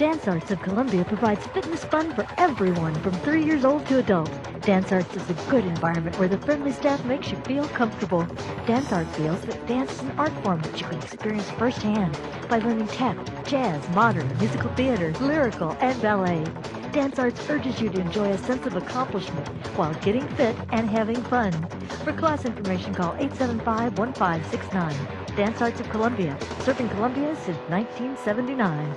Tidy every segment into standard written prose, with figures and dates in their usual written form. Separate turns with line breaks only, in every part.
Dance Arts of Columbia provides fitness fun for everyone from 3 years old to adult. Dance Arts is a good environment where the friendly staff makes you feel comfortable. Dance Art feels that dance is an art form that you can experience firsthand by learning tap, jazz, modern, musical theater, lyrical, and ballet. Dance Arts urges you to enjoy a sense of accomplishment while getting fit and having fun. For class information, call 875-1569. Dance Arts of Columbia, serving Columbia since 1979.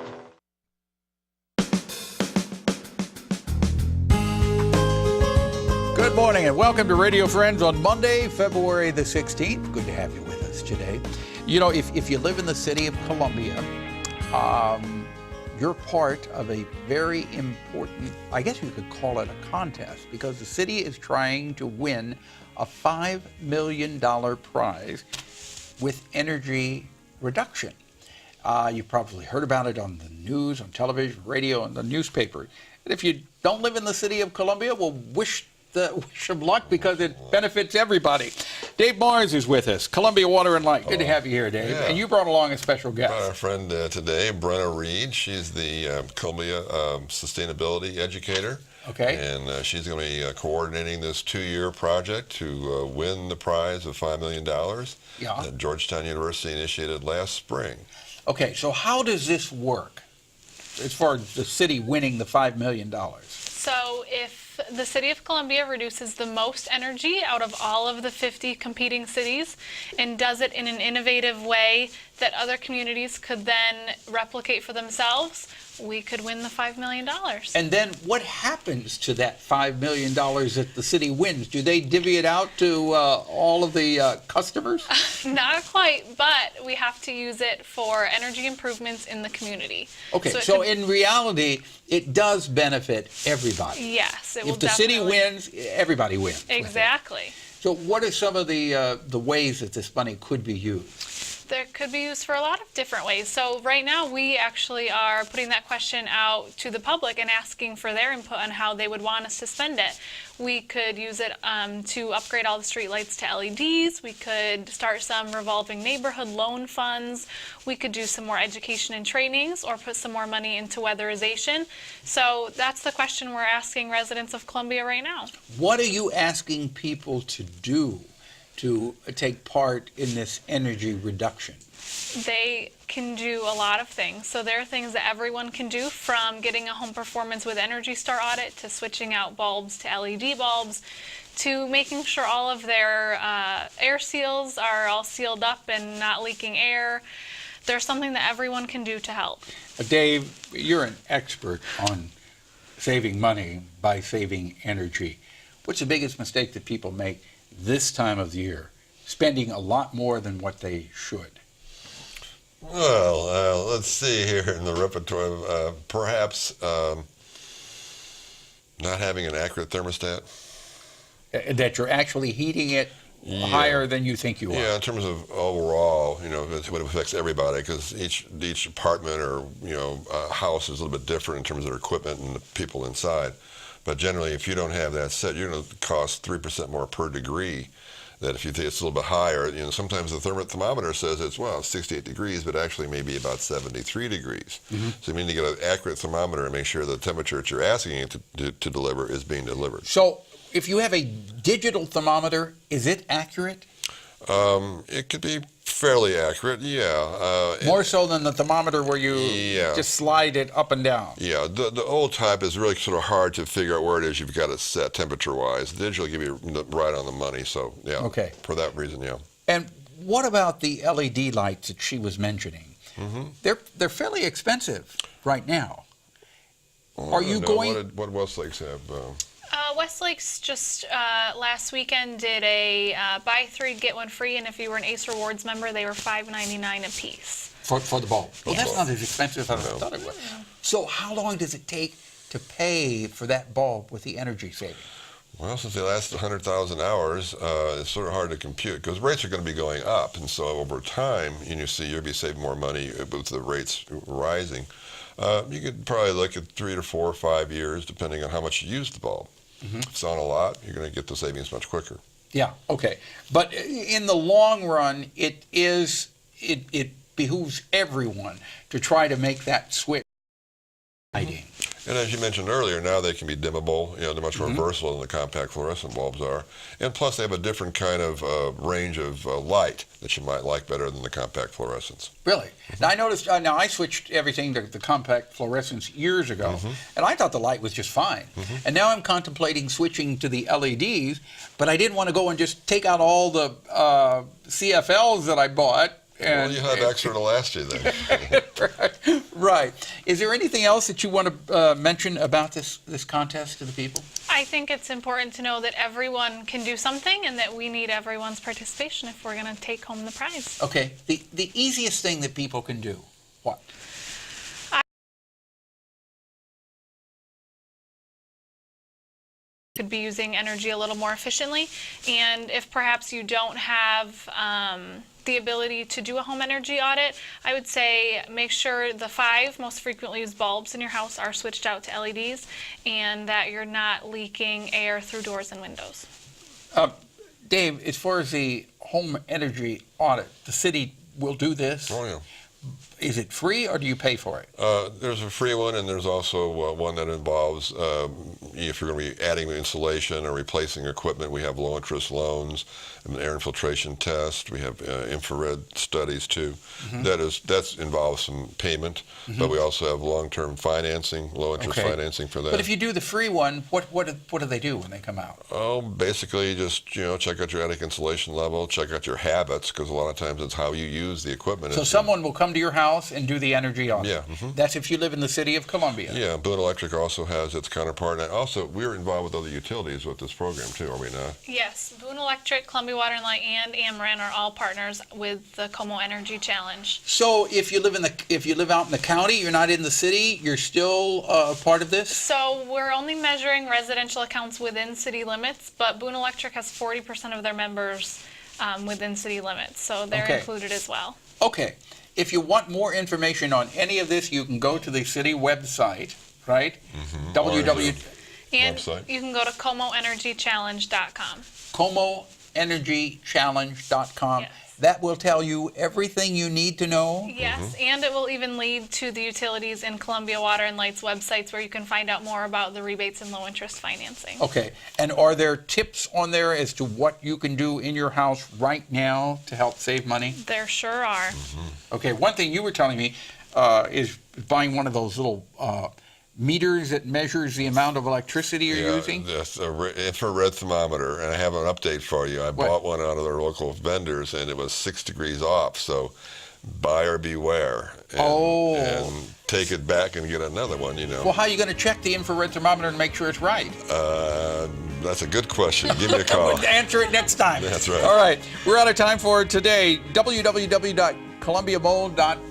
Good morning and welcome to Radio Friends on Monday, February the 16th. Good to have you with us today. You know, if you live in the city of Columbia, you're part of a very important, I guess you could call it a contest, because the city is trying to win a $5 million prize with energy reduction. You probably heard about it on the news, on television, radio, and the newspaper. And if you don't live in the city of Columbia, well, wish them luck, because it benefits everybody. Dave Mars is with us, Columbia Water and Light. Good to have you here, Dave. Yeah. And you brought along a special guest.
Brought our friend today, BRENNA REED. She's the Columbia sustainability educator.
Okay.
And she's going to be coordinating this 2-year project to win the prize of $5 million that Georgetown University initiated last spring.
Okay, so how does this work as far as the city winning the $5 million?
So if the city of Columbia reduces the most energy out of all of the 50 competing cities and does it in an innovative way that other communities could then replicate for themselves, we could win the $5 million.
And then what happens to that $5 million that the city wins? Do they divvy it out to all of the customers?
Not quite, but we have to use it for energy improvements in the community.
Okay, so in reality, it does benefit everybody.
Yes, it will.
If the city wins, everybody wins.
Exactly.
So what are some of the ways that this money could be used?
There could be used for a lot of different ways. So right now we actually are putting that question out to the public and asking for their input on how they would want us to spend it. We could use it to upgrade all the streetlights to LEDs. We could start some revolving neighborhood loan funds. We could do some more education and trainings, or put some more money into weatherization. So that's the question we're asking residents of Columbia right now.
What are you asking people to do to take part in this energy reduction?
They can do a lot of things. So there are things that everyone can do, from getting a home performance with Energy Star audit, to switching out bulbs to LED bulbs, to making sure all of their air seals are all sealed up and not leaking air. There's something that everyone can do to help.
Dave, you're an expert on saving money by saving energy. What's the biggest mistake that people make this time of the year, spending a lot more than what they should?
Well, let's see here in the repertoire. Perhaps not having an accurate thermostat.
That you're actually heating it higher than you think you are.
Yeah, in terms of overall, you know, it's what affects everybody, because each apartment or, you know, house is a little bit different in terms of their equipment and the people inside. But generally, if you don't have that set, you're going to cost 3% more per degree. That if you think it's a little bit higher, you know, sometimes the thermometer says it's 68 degrees, but actually maybe about 73 degrees. Mm-hmm. So you need to get an accurate thermometer and make sure the temperature that you're asking it to deliver is being delivered.
So if you have a digital thermometer, is it accurate?
It could be fairly accurate, yeah.
More so than the thermometer where you just slide it up and down.
Yeah, the old type is really sort of hard to figure out where it is you've got it set temperature-wise. The digital give you right on the money, so yeah. Okay. For that reason, yeah.
And what about the LED lights that she was mentioning? Mm-hmm. They're fairly expensive right now.
Are you going? What Westlakes have?
Westlake's just last weekend did a buy 3 get 1 free, and if you were an Ace Rewards member, they were $5.99 a piece.
For the bulb. Well,
yes.
That's not as expensive as I thought it was. So how long does it take to pay for that bulb with the energy saving?
Well, since they last 100,000 hours, it's sort of hard to compute, because rates are going to be going up, and so over time, you see you'll be saving more money with the rates rising. You could probably look at 3 to 4 or 5 years, depending on how much you use the bulb. Mm-hmm. If it's on a lot, you're going to get the savings much quicker.
Yeah, okay. But in the long run, it behooves everyone to try to make that switch.
And as you mentioned earlier, now they can be dimmable. They're much more versatile than the compact fluorescent bulbs are. And plus, they have a different kind of range of light that you might like better than the compact fluorescents.
Really? Now, I noticed, now I switched everything to the compact fluorescents years ago, and I thought the light was just fine. And now I'm contemplating switching to the LEDs, but I didn't want to go and just take out all the CFLs that I bought.
Well, you have extra to last you then.
Right. Is there anything else that you want to mention about this contest to the people?
I think it's important to know that everyone can do something and that we need everyone's participation if we're going to take home the prize.
Okay. The easiest thing that people can do, what?
Could be using energy a little more efficiently, and if perhaps you don't have the ability to do a home energy audit, I would say make sure the 5 most frequently used bulbs in your house are switched out to LEDs and that you're not leaking air through doors and windows.
Dave, as far as the home energy audit, the city will do this?
Oh, yeah.
Is it free or do you pay for it?
There's a free one, and there's also one that involves if you're going to be adding insulation or replacing equipment. We have low-interest loans, an air infiltration test. We have infrared studies too. That involves some payment, but we also have long-term financing, low-interest financing for that.
But if you do the free one, what do they do when they come out?
Oh, basically just check out your attic insulation level, check out your habits, because a lot of times it's how you use the equipment.
So someone will come to your house and do the energy audit.
Yeah.
That's if you live in the city of Columbia.
Yeah, Boone Electric also has its counterpart. And also, we're involved with other utilities with this program too, are we not?
Yes, Boone Electric, Columbia Water and Light, and Ameren are all partners with the CoMo Energy Challenge.
So if you live out in the county, you're not in the city, you're still part of this?
So we're only measuring residential accounts within city limits, but Boone Electric has 40% of their members within city limits, so they're included as well.
Okay. If you want more information on any of this, you can go to the city website, right?
And
website.
you can go to CoMoEnergyChallenge.com.
CoMoEnergyChallenge.com.
Yes.
That will tell you everything you need to know.
Yes, and it will even lead to the utilities and Columbia Water and Light's websites where you can find out more about the rebates and low interest financing.
Okay, and are there tips on there as to what you can do in your house right now to help save money?
There sure are.
Okay, one thing you were telling me is buying one of those little meters that measures the amount of electricity you're using?
Yes, an infrared thermometer, and I have an update for you. I bought one out of their local vendors, and it was 6 degrees off, so buyer beware. And take it back and get another one,
Well, how are you going to check the infrared thermometer and make sure it's right?
That's a good question. Give me a call.
Answer it next time.
That's right.
All right, we're out of time for today. www.columbiabowl.com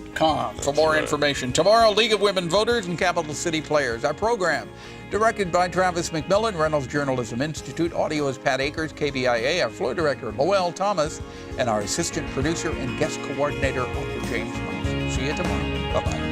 for more information. Tomorrow, League of Women Voters and Capital City Players. Our program, directed by Travis McMillen, Reynolds Journalism Institute. Audio is Pat Akers, KBIA. Our floor director, Lowell Thomas, and our assistant producer and guest coordinator, Uncle James Moss. See you tomorrow. Bye-bye.